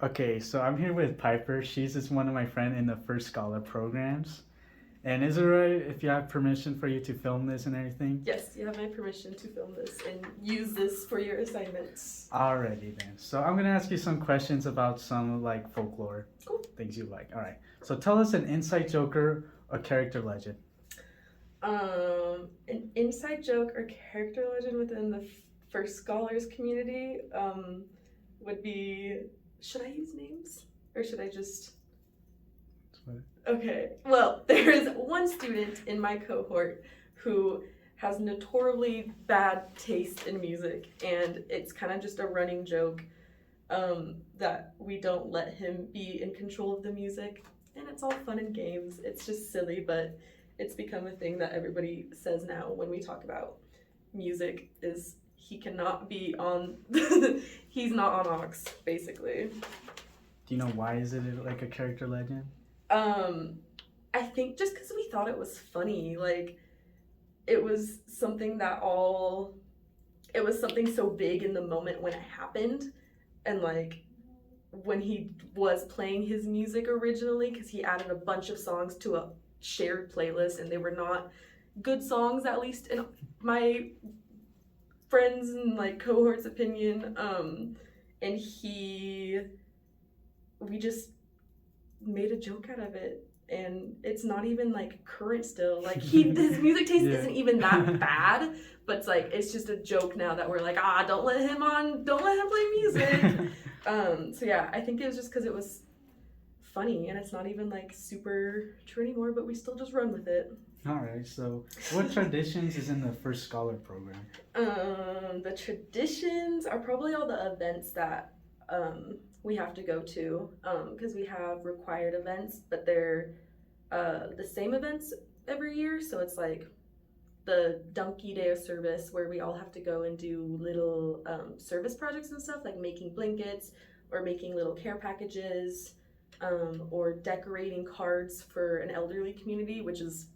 Okay, so I'm here with Piper. She's just one of my friend in the First Scholar programs. And is it right if you have permission for you to film this and everything? Yes, you have my permission to film this and use this for your assignments. Alrighty then. So I'm gonna ask you some questions about some like folklore Cool. things you like. All right. So tell us an inside joker or character legend. An inside joke or character legend within the First Scholars community would be. Should I use names or should I just? Okay. Well, there is one student in my cohort who has notoriously bad taste in music, and it's kind of just a running joke that we don't let him be in control of the music, and it's all fun and games. It's just silly, but it's become a thing that everybody says now when we talk about music is he cannot be on he's not on aux basically. Do you know why is it like a character legend? I think just because we thought it was funny, like it was something that all it was something so big in the moment when it happened, and like when he was playing his music originally, because he added a bunch of songs to a shared playlist and they were not good songs, at least in my friends and like cohort's opinion. And we just made a joke out of it, and it's not even like current still, like his music taste Yeah. isn't even that bad, but it's just a joke now that we're like, don't let him play music. So yeah, I think it was just because it was funny and it's not even like super true anymore, but we still just run with it. All right. So what traditions is in the First Scholar program? The traditions are probably all the events that we have to go to, because we have required events, but they're the same events every year. So it's like the Donkey Day of Service, where we all have to go and do little service projects and stuff, like making blankets or making little care packages, or decorating cards for an elderly community, which is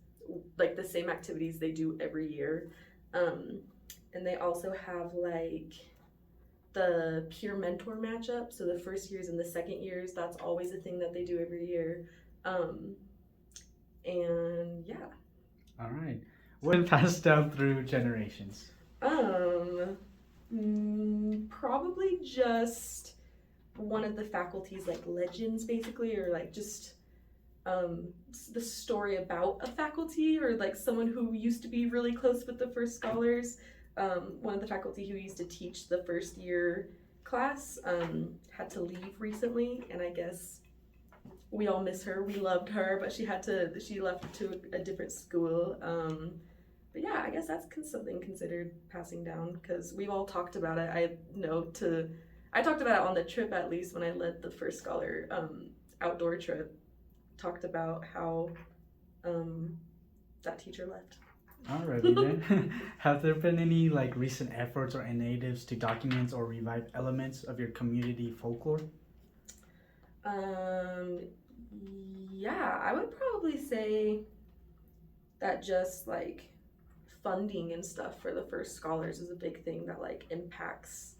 like the same activities they do every year. And they also have like the peer mentor matchup. So the first years and the second years, that's always a thing that they do every year. And yeah. All right. What passed down through generations? Probably just one of the faculty's like legends, basically, or like just the story about a faculty or like someone who used to be really close with the First Scholars. One of the faculty who used to teach the first year class had to leave recently, and I guess we all miss her. We loved her, but she left to a different school. But yeah, I guess that's something considered passing down, because we've all talked about it. I talked about it on the trip, at least when I led the First Scholar outdoor trip. Talked about how that teacher left. Alrighty then. Have there been any like recent efforts or initiatives to document or revive elements of your community folklore? Yeah, I would probably say that just like funding and stuff for the First Scholars is a big thing that like impacts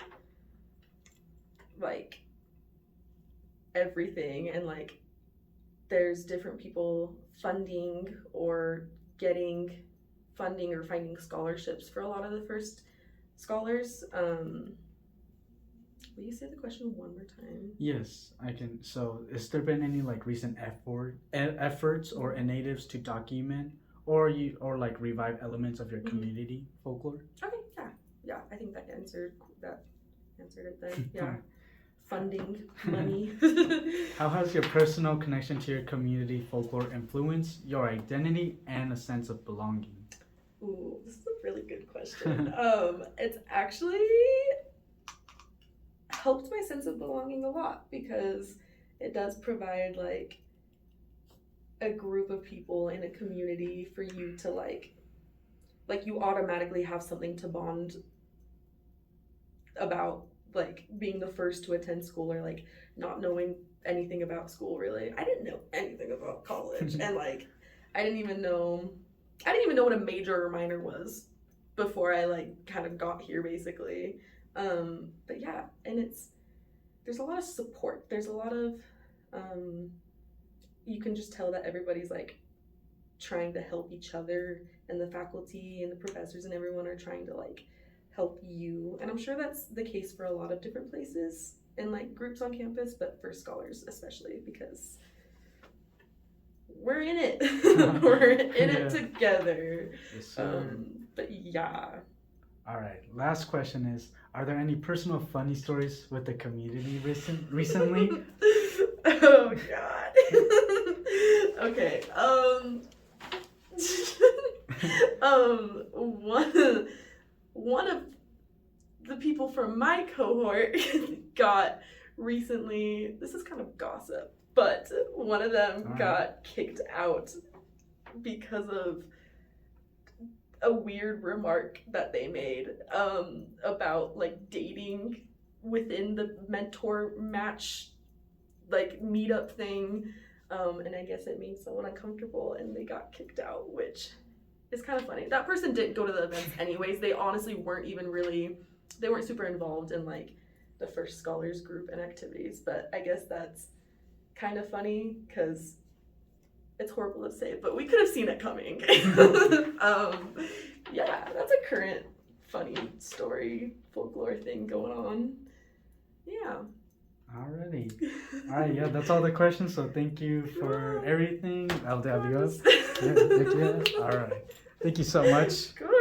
like everything, and like there's different people funding or getting funding or finding scholarships for a lot of the First Scholars. Will you say the question one more time? Yes, I can. So, has there been any like recent efforts or initiatives to document or like revive elements of your community folklore? Okay, yeah. I think that answered it then. Yeah, funding, money. How has your personal connection to your community folklore influenced your identity and a sense of belonging? Ooh, this is a really good question. It's actually helped my sense of belonging a lot, because it does provide like a group of people in a community for you to like you automatically have something to bond about, like being the first to attend school or like not knowing anything about school really. I didn't know anything about college and like I didn't even know what a major or minor was before I like kind of got here basically. But yeah, and there's a lot of support. There's a lot of you can just tell that everybody's like trying to help each other, and the faculty and the professors and everyone are trying to like help you. And I'm sure that's the case for a lot of different places and like groups on campus, but for scholars especially, because we're in it. We're in it together. Yes, sir. But yeah. All right. Last question is: are there any personal funny stories with the community recently? Oh God. Okay. One of the people from my cohort got recently. This is kind of gossip, but one of them got kicked out because of a weird remark that they made about like dating within the mentor match like meetup thing, and I guess it made someone uncomfortable and they got kicked out, which is kind of funny. That person didn't go to the events anyways. They honestly weren't even really, they weren't super involved in like the first scholars group and activities, but I guess that's kind of funny because it's horrible to say, but we could have seen it coming. Yeah, that's a current funny story, folklore thing going on. Yeah. Alrighty. All right, yeah, that's all the questions. So thank you for everything. LWS. Yeah. All right. Thank you so much. Good.